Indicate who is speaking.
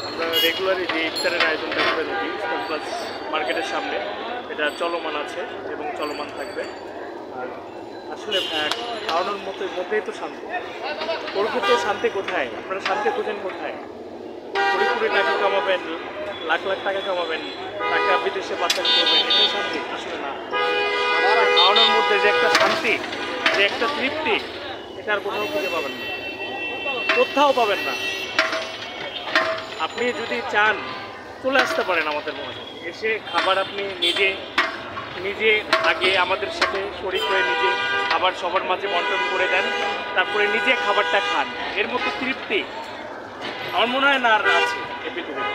Speaker 1: আমরা রেগুলারই যে ইফতারের আয়োজনটা করে থাকি স্কুল প্লাস মার্কেটের সামনে, এটা চলমান আছে এবং চলমান থাকবে। আর আসলে খাওয়ানোর মধ্যেই তো শান্তি। প্রকৃত শান্তি কোথায়? আপনারা শান্তি খুঁজেন কোথায়? কোটি কোটি টাকা কামাবেন, লাখ লাখ টাকা কামাবেন, টাকা বিদেশে পাচার করবেন, এটাই শান্তি? আসলে না। খাওয়ানোর মধ্যে যে একটা শান্তি, যে একটা তৃপ্তি, এটা আর কোথাও খুঁজে পাবেন না, কোথাও পাবেন না। আপনি যদি চান চলে আসতে পারেন আমাদের মাঝে, এসে খাবার আপনি নিজে নিজে আগে আমাদের সাথে শরীক হয়ে নিজে খাবার সবার মাঝে বন্টন করে দেন, তারপরে নিজে খাবারটা খান। এর মতো তৃপ্তি আমার মনে হয় না আর আছে এ পৃথিবীতে।